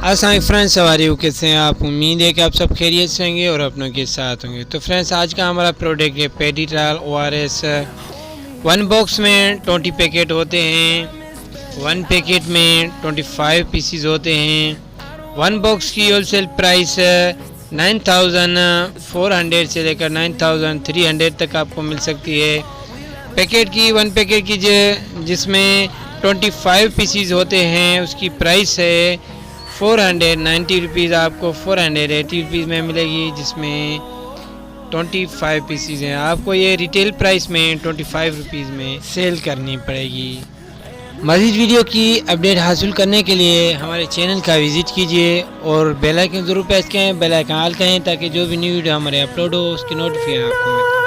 अस्सलाम फ्रेंड्स, सवारी कैसे हैं आप? उम्मीद है कि आप सब खैरियत से होंगे और अपनों के साथ होंगे। तो फ्रेंड्स, आज का हमारा प्रोडक्ट है पेडिट्राल ORS। 1 बॉक्स में 20 पैकेट होते हैं। 1 पैकेट में 25 पीसीज होते हैं। 1 बॉक्स की होलसेल प्राइस 9400 से लेकर 9300 तक आपको मिल सकती है। 1 पैकेट की जिसमें 25 पीसीज होते हैं उसकी प्राइस है 490 रुपीज़। आपको 480 रुपीज़ में मिलेगी, जिसमें 25 पीसीज हैं। आपको ये रिटेल प्राइस में 25 रुपीज़ में सेल करनी पड़ेगी। मज़ीद वीडियो की अपडेट हासिल करने के लिए हमारे चैनल का विज़िट कीजिए और बेल आइकन ज़रूर प्रेस करें, बेल आइकन ऑल करें ताकि जो भी न्यू वीडियो हमारे अपलोड हो उसकी नोटिफिकेशन आपको मिले।